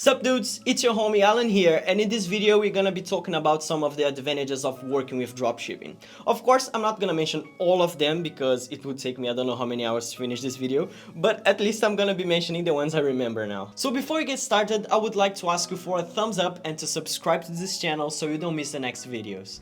Sup dudes, it's your homie Allan here, and in this video we're gonna be talking about some of the advantages of working with dropshipping. Of course, I'm not gonna mention all of them because it would take me I don't know how many hours to finish this video, but at least I'm gonna be mentioning the ones I remember now. So before we get started, I would like to ask you for a thumbs up and to subscribe to this channel so you don't miss the next videos.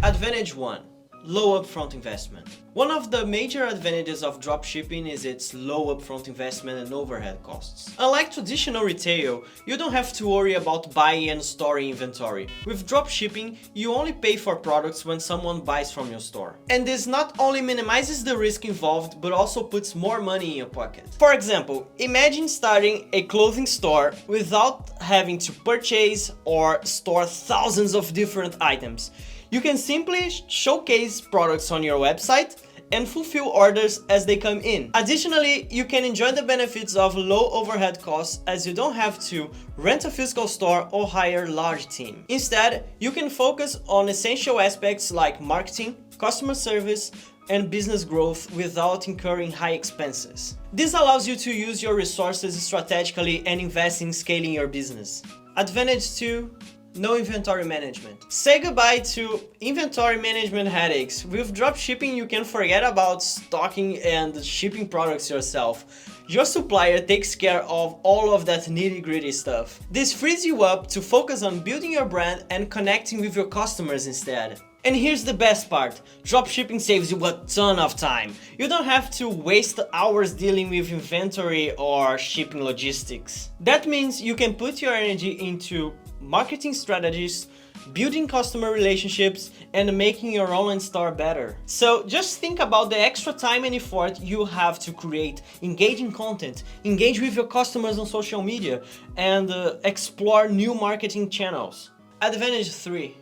Advantage 1. Low upfront investment. One of the major advantages of dropshipping is its low upfront investment and overhead costs. Unlike traditional retail, you don't have to worry about buying and storing inventory. With dropshipping, you only pay for products when someone buys from your store. And this not only minimizes the risk involved, but also puts more money in your pocket. For example, imagine starting a clothing store without having to purchase or store thousands of different items. You can simply showcase products on your website and fulfill orders as they come in. Additionally, you can enjoy the benefits of low overhead costs as you don't have to rent a physical store or hire a large team. Instead, you can focus on essential aspects like marketing, customer service, and business growth without incurring high expenses. This allows you to use your resources strategically and invest in scaling your business. Advantage 2. No inventory management. Say goodbye to inventory management headaches. With dropshipping, you can forget about stocking and shipping products yourself. Your supplier takes care of all of that nitty-gritty stuff. This frees you up to focus on building your brand and connecting with your customers instead. And here's the best part, dropshipping saves you a ton of time. You don't have to waste hours dealing with inventory or shipping logistics. That means you can put your energy into marketing strategies, building customer relationships, and making your online store better. So just think about the extra time and effort you have to create engaging content, engage with your customers on social media, and explore new marketing channels. Advantage 3.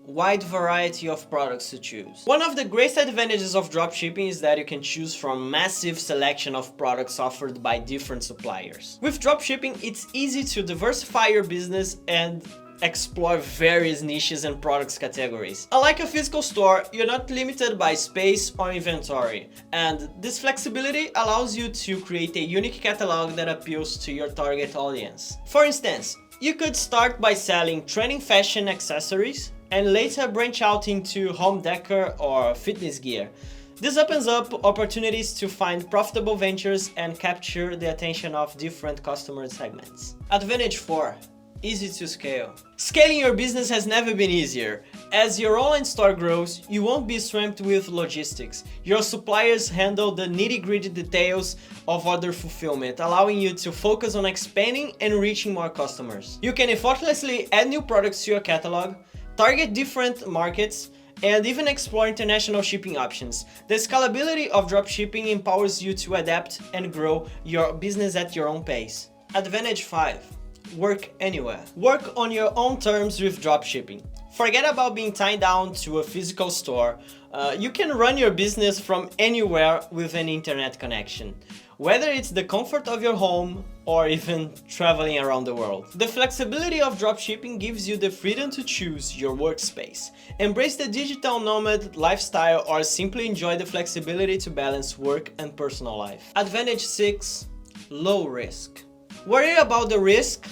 Wide variety of products to choose. One of the greatest advantages of dropshipping is that you can choose from a massive selection of products offered by different suppliers. With dropshipping, it's easy to diversify your business and explore various niches and products categories. Unlike a physical store, you're not limited by space or inventory, and this flexibility allows you to create a unique catalog that appeals to your target audience. For instance, you could start by selling trending fashion accessories and later branch out into home decor or fitness gear. This opens up opportunities to find profitable ventures and capture the attention of different customer segments. Advantage 4. Easy to scale. Scaling your business has never been easier. As your online store grows, you won't be swamped with logistics. Your suppliers handle the nitty-gritty details of order fulfillment, allowing you to focus on expanding and reaching more customers. You can effortlessly add new products to your catalog, target different markets, and even explore international shipping options. The scalability of dropshipping empowers you to adapt and grow your business at your own pace. Advantage 5. Work anywhere. Work on your own terms with dropshipping. Forget about being tied down to a physical store. You can run your business from anywhere with an internet connection, whether it's the comfort of your home or even traveling around the world. The flexibility of dropshipping gives you the freedom to choose your workspace, embrace the digital nomad lifestyle, or simply enjoy the flexibility to balance work and personal life. Advantage 6. Low risk. Worry about the risk?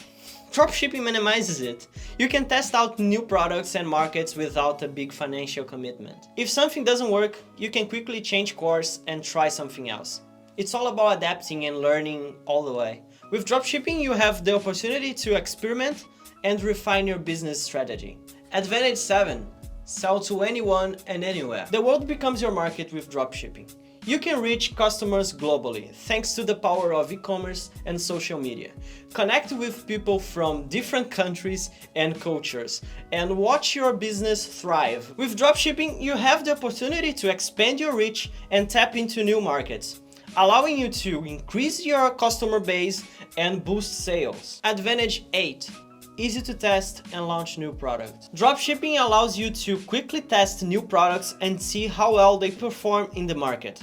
Dropshipping minimizes it. You can test out new products and markets without a big financial commitment. If something doesn't work, you can quickly change course and try something else. It's all about adapting and learning all the way. With dropshipping, you have the opportunity to experiment and refine your business strategy. Advantage 7. Sell to anyone and anywhere. The world becomes your market with dropshipping. You can reach customers globally thanks to the power of e-commerce and social media. Connect with people from different countries and cultures and watch your business thrive. With dropshipping, you have the opportunity to expand your reach and tap into new markets, allowing you to increase your customer base and boost sales. Advantage 8. Easy to test and launch new products. Dropshipping allows you to quickly test new products and see how well they perform in the market.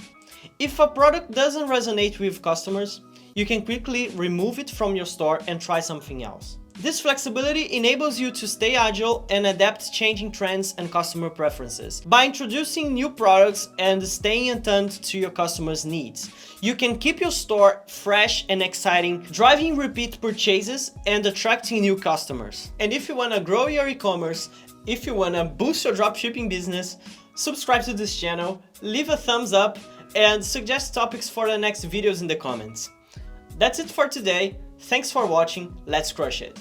If a product doesn't resonate with customers, you can quickly remove it from your store and try something else. This flexibility enables you to stay agile and adapt to changing trends and customer preferences. By introducing new products and staying attuned to your customers' needs, you can keep your store fresh and exciting, driving repeat purchases and attracting new customers. And if you want to grow your e-commerce, if you want to boost your dropshipping business, subscribe to this channel, leave a thumbs up, and suggest topics for the next videos in the comments. That's it for today. Thanks for watching. Let's crush it.